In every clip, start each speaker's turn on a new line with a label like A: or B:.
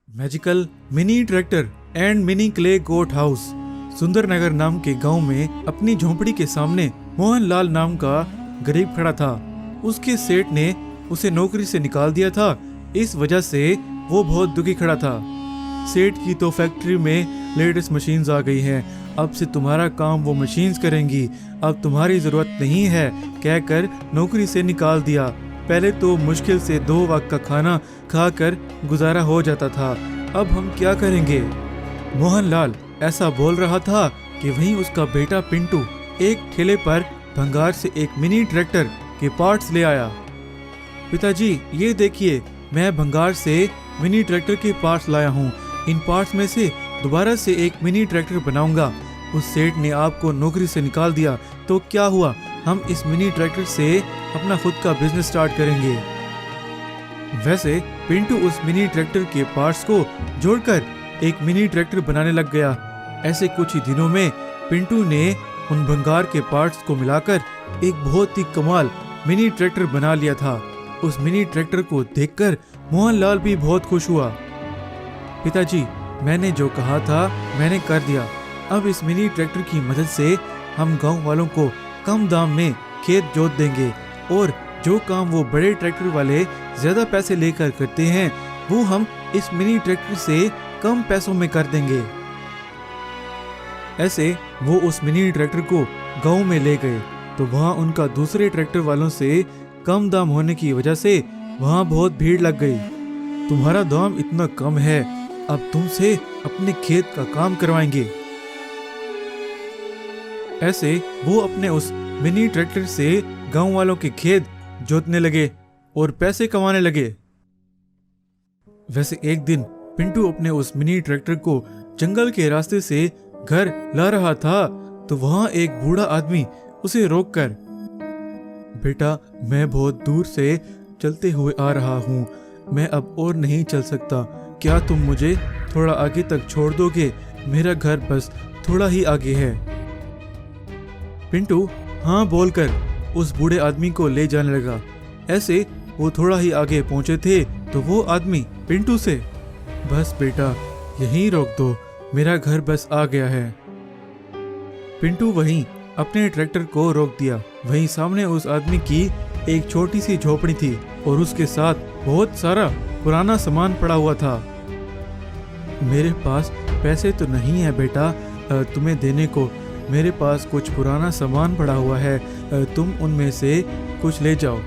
A: Magical mini tractor and mini clay goat house. Sundarnagar नाम के गांव में अपनी झोंपड़ी के सामने मोहनलाल नाम का गरीब खड़ा था। उसके सेठ ने उसे नौकरी से निकाल दिया था। इस वजह से वो बहुत दुखी खड़ा था। सेठ की तो फैक्ट्री में लेटेस्ट मशीन्स आ गई हैं, अब से तुम्हारा काम वो मशीन्स करेंगी, अब तुम्हारी जरूरत नहीं है कहकर नौकरी से निकाल दिया। पहले तो मुश्किल से 2 वक्त का खाना खाकर गुजारा हो जाता था, अब हम क्या करेंगे। मोहनलाल ऐसा बोल रहा था कि वहीं उसका बेटा पिंटू एक ठेले पर भंगार से एक मिनी ट्रैक्टर के पार्ट्स ले आया। पिताजी ये देखिए, मैं भंगार से मिनी ट्रैक्टर के पार्ट्स लाया हूँ, इन पार्ट्स में से दोबारा से एक मिनी ट्रैक्टर बनाऊंगा। उस सेठ ने आपको नौकरी से निकाल दिया तो क्या हुआ, हम इस मिनी ट्रैक्टर से अपना खुद का बिजनेस स्टार्ट करेंगे। वैसे पिंटू उस मिनी ट्रैक्टर के पार्ट्स को जोड़कर एक मिनी ट्रैक्टर बनाने लग गया। ऐसे कुछ ही दिनों में पिंटू ने उन भंगार के पार्ट्स को मिलाकर एक बहुत ही कमाल मिनी ट्रैक्टर बना लिया था। उस मिनी ट्रैक्टर को देखकर मोहनलाल भी बहुत खुश हुआ। पिताजी मैंने जो कहा था मैंने कर दिया, अब इस मिनी ट्रैक्टर की मदद से हम गांव वालों को कम दाम में खेत जोत देंगे और जो काम वो बड़े ट्रैक्टर वाले ज्यादा पैसे लेकर करते हैं वो हम इस मिनी ट्रैक्टर से कम पैसों में कर देंगे। ऐसे वो उस मिनी ट्रैक्टर को गांव में ले गए तो वहां उनका दूसरे ट्रैक्टर वालों से कम दाम होने की वजह से वहां बहुत भीड़ लग गई। तुम्हारा दाम इतना कम है, अब तुमसे अपने खेत का काम करवाएंगे। ऐसे वो अपने उस मिनी ट्रैक्टर से गांव वालों के खेत जोतने लगे और पैसे कमाने लगे। वैसे एक दिन पिंटू अपने उस मिनी ट्रैक्टर को जंगल के रास्ते से घर ला रहा था तो वहां एक बूढ़ा आदमी उसे रोककर, बेटा मैं बहुत दूर से चलते हुए आ रहा हूँ, मैं अब और नहीं चल सकता, क्या तुम मुझे थोड़ा आगे तक छोड़ दोगे, मेरा घर बस थोड़ा ही आगे है। पिंटू हाँ बोलकर उस बूढ़े आदमी को ले जाने लगा। ऐसे वो थोड़ा ही आगे पहुंचे थे तो वो आदमी पिंटू से, बस बेटा यहीं रोक दो, मेरा घर बस आ गया है। पिंटू वहीं अपने ट्रैक्टर को रोक दिया। वहीं सामने उस आदमी की एक छोटी सी झोपड़ी थी और उसके साथ बहुत सारा पुराना सामान पड़ा हुआ था। मेरे पास पैसे तो नहीं है बेटा तुम्हें देने को, मेरे पास कुछ पुराना सामान पड़ा हुआ है, तुम उनमें से कुछ ले जाओ।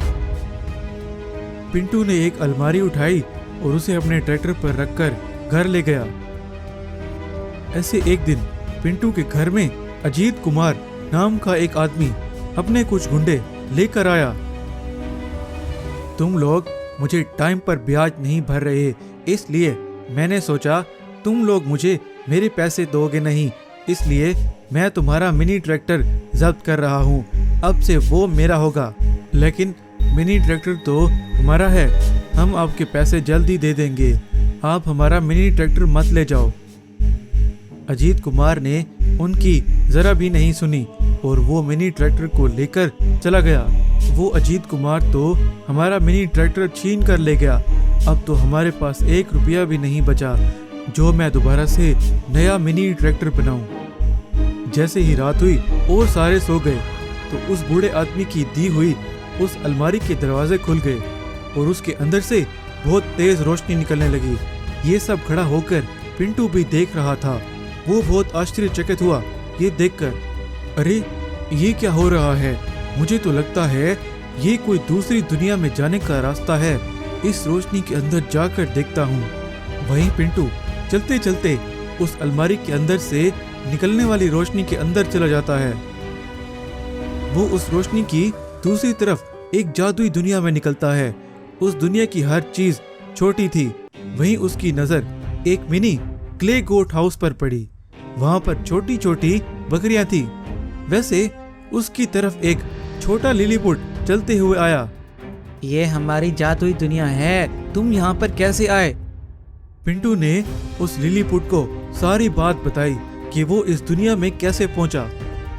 A: पिंटू ने एक अलमारी उठाई और उसे अपने ट्रैक्टर पर रखकर घर ले गया। ऐसे एक दिन पिंटू के घर में अजीत कुमार नाम का एक आदमी अपने कुछ गुंडे लेकर आया। तुम लोग मुझे टाइम पर ब्याज नहीं भर रहे, इसलिए मैंने सोचा तुम लोग मुझे मेरे पैसे दोगे नहीं, इसलिए मैं तुम्हारा मिनी ट्रैक्टर जब्त कर रहा हूँ। अब से वो मेरा होगा, लेकिन मिनी ट्रैक्टर तो हमारा है, हम आपके पैसे जल्दी दे देंगे, आप हमारा मिनी ट्रैक्टर मत ले जाओ। अजीत कुमार ने उनकी जरा भी नहीं सुनी और वो मिनी ट्रैक्टर को लेकर चला गया। वो अजीत कुमार तो हमारा मिनी ट्रैक्टर छीन कर ले गया, अब तो हमारे पास 1 रुपया भी नहीं बचा जो मैं दोबारा से नया मिनी ट्रैक्टर बनाऊं। जैसे ही रात हुई और सारे सो गए तो उस बूढ़े आदमी की दी हुई उस अलमारी के दरवाजे खुल गए और उसके अंदर से बहुत तेज रोशनी निकलने लगी। ये सब खड़ा होकर पिंटू भी देख रहा था। वो बहुत आश्चर्यचकित हुआ ये देखकर, अरे ये क्या हो रहा है, मुझे तो लगता है ये कोई दूसरी दुनिया में जाने का रास्ता है, इस रोशनी के अंदर जाकर देखता हूँ। वहीं पिंटू चलते चलते उस अलमारी के अंदर से निकलने वाली रोशनी के अंदर चला जाता है। वो उस रोशनी की दूसरी तरफ एक जादुई दुनिया में निकलता है। उस दुनिया की हर चीज छोटी थी। वहीं उसकी नजर एक मिनी क्ले गोट हाउस पर पड़ी। वहां पर छोटी छोटी बकरियां थी। वैसे उसकी तरफ एक छोटा लिलीपुट चलते हुए आया।
B: ये हमारी जादुई दुनिया है, तुम यहाँ पर कैसे आए?
A: पिंटू ने उस लिलीपुट को सारी बात बताई कि वो इस दुनिया में कैसे पहुंचा।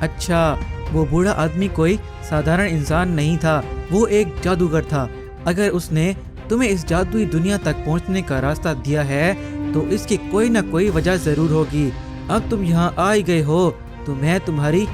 B: अच्छा, वो बूढ़ा आदमी कोई साधारण इंसान नहीं था, वो एक जादूगर था। अगर उसने तुम्हें इस जादुई दुनिया तक पहुंचने का रास्ता दिया है तो इसकी कोई ना कोई वजह ज़रूर होगी। अब तुम यहाँ आ ही गए हो तो मैं तुम्हारी